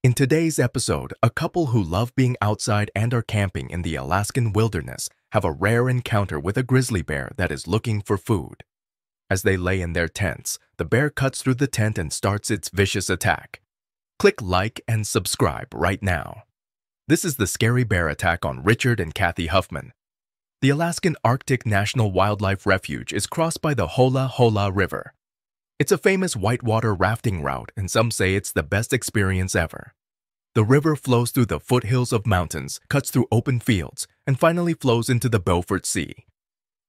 In today's episode, a couple who love being outside and are camping in the Alaskan wilderness have a rare encounter with a grizzly bear that is looking for food. As they lay in their tents, the bear cuts through the tent and starts its vicious attack. Click like and subscribe right now. This is the scary bear attack on Richard and Kathy Huffman. The Alaskan Arctic National Wildlife Refuge is crossed by the Hola Hola River. It's a famous whitewater rafting route, and some say it's the best experience ever. The river flows through the foothills of mountains, cuts through open fields, and finally flows into the Beaufort Sea.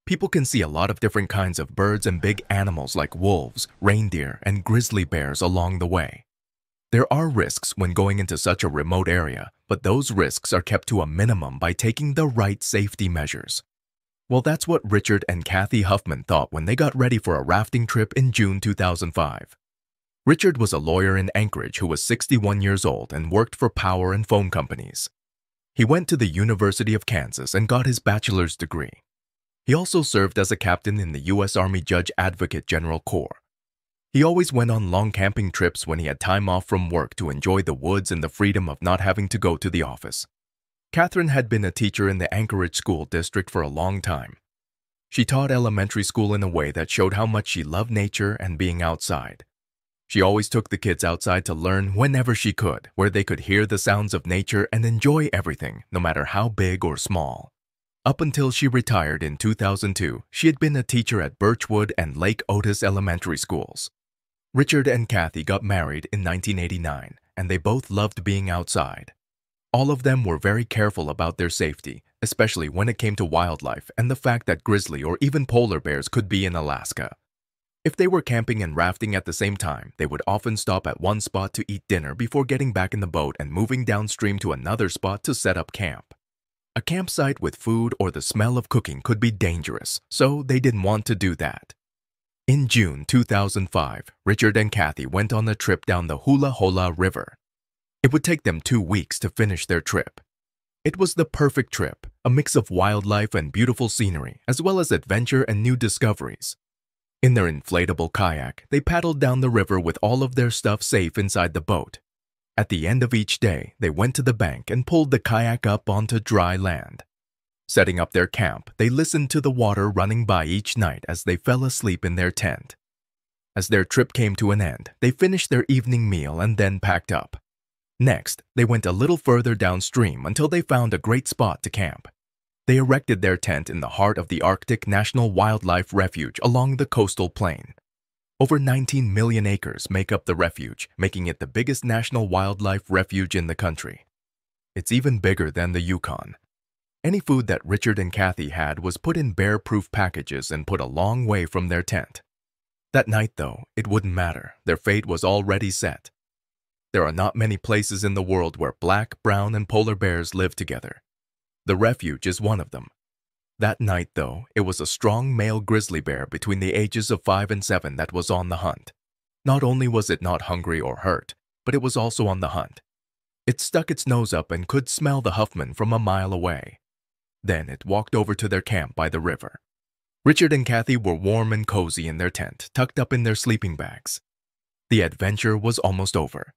People can see a lot of different kinds of birds and big animals like wolves, reindeer, and grizzly bears along the way. There are risks when going into such a remote area, but those risks are kept to a minimum by taking the right safety measures. Well, that's what Richard and Kathy Huffman thought when they got ready for a rafting trip in June 2005. Richard was a lawyer in Anchorage who was 61 years old and worked for power and phone companies. He went to the University of Kansas and got his bachelor's degree. He also served as a captain in the U.S. Army Judge Advocate General Corps. He always went on long camping trips when he had time off from work to enjoy the woods and the freedom of not having to go to the office. Catherine had been a teacher in the Anchorage school district for a long time. She taught elementary school in a way that showed how much she loved nature and being outside. She always took the kids outside to learn whenever she could, where they could hear the sounds of nature and enjoy everything, no matter how big or small. Up until she retired in 2002, she had been a teacher at Birchwood and Lake Otis elementary schools. Richard and Kathy got married in 1989, and they both loved being outside. All of them were very careful about their safety, especially when it came to wildlife and the fact that grizzly or even polar bears could be in Alaska. If they were camping and rafting at the same time, they would often stop at one spot to eat dinner before getting back in the boat and moving downstream to another spot to set up camp. A campsite with food or the smell of cooking could be dangerous, so they didn't want to do that. In June 2005, Richard and Kathy went on a trip down the Hula Hola River. It would take them 2 weeks to finish their trip. It was the perfect trip, a mix of wildlife and beautiful scenery, as well as adventure and new discoveries. In their inflatable kayak, they paddled down the river with all of their stuff safe inside the boat. At the end of each day, they went to the bank and pulled the kayak up onto dry land. Setting up their camp, they listened to the water running by each night as they fell asleep in their tent. As their trip came to an end, they finished their evening meal and then packed up. Next, they went a little further downstream until they found a great spot to camp. They erected their tent in the heart of the Arctic National Wildlife Refuge along the coastal plain. Over 19 million acres make up the refuge, making it the biggest national wildlife refuge in the country. It's even bigger than the Yukon. Any food that Richard and Kathy had was put in bear-proof packages and put a long way from their tent. That night, though, it wouldn't matter. Their fate was already set. There are not many places in the world where black, brown, and polar bears live together. The refuge is one of them. That night, though, it was a strong male grizzly bear between the ages of 5 and 7 that was on the hunt. Not only was it not hungry or hurt, but it was also on the hunt. It stuck its nose up and could smell the Huffman from a mile away. Then it walked over to their camp by the river. Richard and Kathy were warm and cozy in their tent, tucked up in their sleeping bags. The adventure was almost over.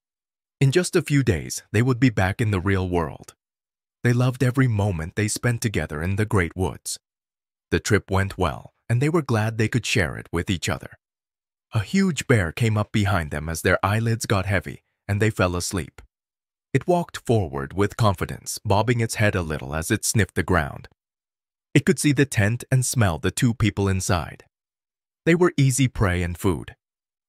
In just a few days, they would be back in the real world. They loved every moment they spent together in the great woods. The trip went well, and they were glad they could share it with each other. A huge bear came up behind them as their eyelids got heavy, and they fell asleep. It walked forward with confidence, bobbing its head a little as it sniffed the ground. It could see the tent and smell the 2 people inside. They were easy prey and food.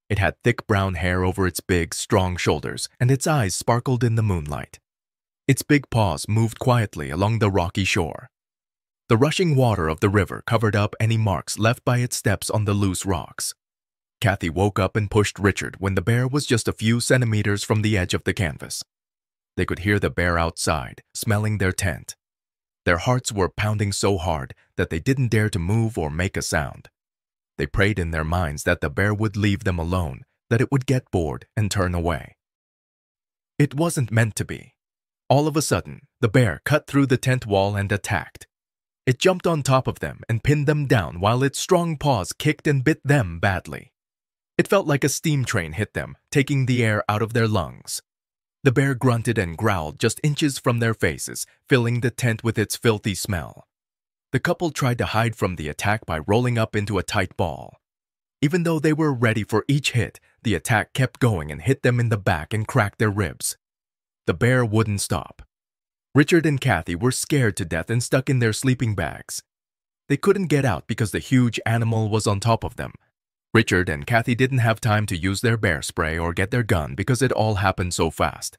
It had thick brown hair over its big, strong shoulders, and its eyes sparkled in the moonlight. Its big paws moved quietly along the rocky shore. The rushing water of the river covered up any marks left by its steps on the loose rocks. Kathy woke up and pushed Richard when the bear was just a few centimeters from the edge of the canvas. They could hear the bear outside, smelling their tent. Their hearts were pounding so hard that they didn't dare to move or make a sound. They prayed in their minds that the bear would leave them alone, that it would get bored and turn away. It wasn't meant to be. All of a sudden, the bear cut through the tent wall and attacked. It jumped on top of them and pinned them down while its strong paws kicked and bit them badly. It felt like a steam train hit them, taking the air out of their lungs. The bear grunted and growled just inches from their faces, filling the tent with its filthy smell. The couple tried to hide from the attack by rolling up into a tight ball. Even though they were ready for each hit, the attack kept going and hit them in the back and cracked their ribs. The bear wouldn't stop. Richard and Kathy were scared to death and stuck in their sleeping bags. They couldn't get out because the huge animal was on top of them. Richard and Kathy didn't have time to use their bear spray or get their gun because it all happened so fast.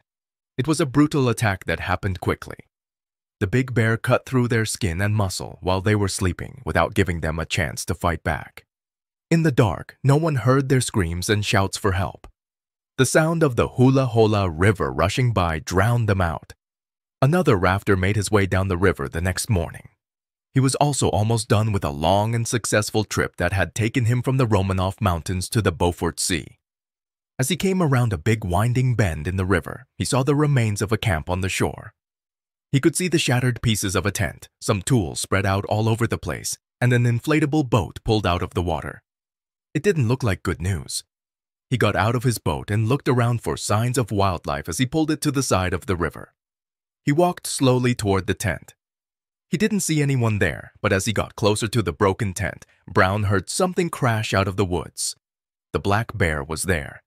It was a brutal attack that happened quickly. The big bear cut through their skin and muscle while they were sleeping without giving them a chance to fight back. In the dark, no one heard their screams and shouts for help. The sound of the Hula Hola River rushing by drowned them out. Another rafter made his way down the river the next morning. He was also almost done with a long and successful trip that had taken him from the Romanov Mountains to the Beaufort Sea. As he came around a big winding bend in the river, he saw the remains of a camp on the shore. He could see the shattered pieces of a tent, some tools spread out all over the place, and an inflatable boat pulled out of the water. It didn't look like good news. He got out of his boat and looked around for signs of wildlife as he pulled it to the side of the river. He walked slowly toward the tent. He didn't see anyone there, but as he got closer to the broken tent, Brown heard something crash out of the woods. The black bear was there.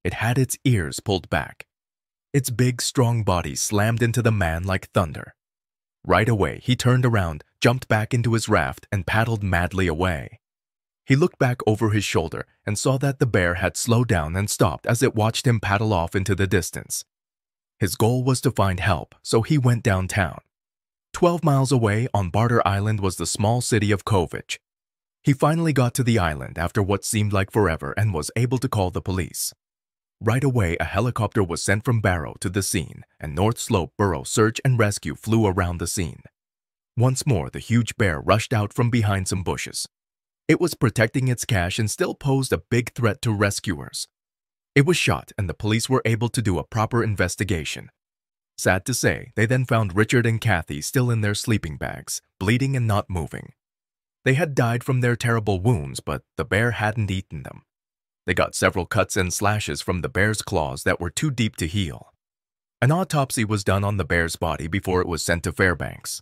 It had its ears pulled back. Its big, strong body slammed into the man like thunder. Right away, he turned around, jumped back into his raft, and paddled madly away. He looked back over his shoulder and saw that the bear had slowed down and stopped as it watched him paddle off into the distance. His goal was to find help, so he went downtown. 12 miles away on Barter Island was the small city of Kovich. He finally got to the island after what seemed like forever and was able to call the police. Right away, a helicopter was sent from Barrow to the scene, and North Slope Borough Search and Rescue flew around the scene. Once more, the huge bear rushed out from behind some bushes. It was protecting its cache and still posed a big threat to rescuers. It was shot, and the police were able to do a proper investigation. Sad to say, they then found Richard and Kathy still in their sleeping bags, bleeding and not moving. They had died from their terrible wounds, but the bear hadn't eaten them. They got several cuts and slashes from the bear's claws that were too deep to heal. An autopsy was done on the bear's body before it was sent to Fairbanks.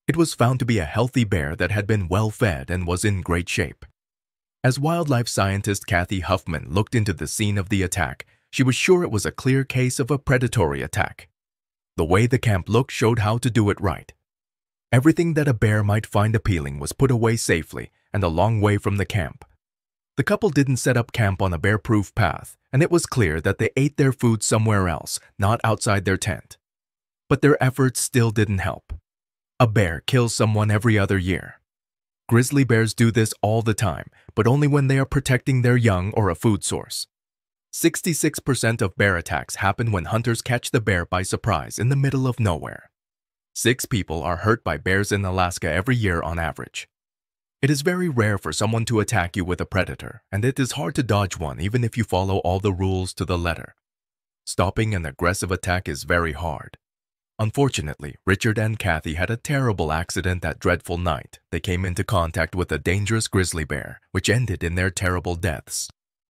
It was found to be a healthy bear that had been well fed and was in great shape. As wildlife scientist Kathy Huffman looked into the scene of the attack, she was sure it was a clear case of a predatory attack. The way the camp looked showed how to do it right. Everything that a bear might find appealing was put away safely and a long way from the camp. The couple didn't set up camp on a bear-proof path, and it was clear that they ate their food somewhere else, not outside their tent. But their efforts still didn't help. A bear kills someone every other year. Grizzly bears do this all the time, but only when they are protecting their young or a food source. 66% of bear attacks happen when hunters catch the bear by surprise in the middle of nowhere. 6 people are hurt by bears in Alaska every year on average. It is very rare for someone to attack you with a predator, and it is hard to dodge one even if you follow all the rules to the letter. Stopping an aggressive attack is very hard. Unfortunately, Richard and Kathy had a terrible accident that dreadful night. They came into contact with a dangerous grizzly bear, which ended in their terrible deaths.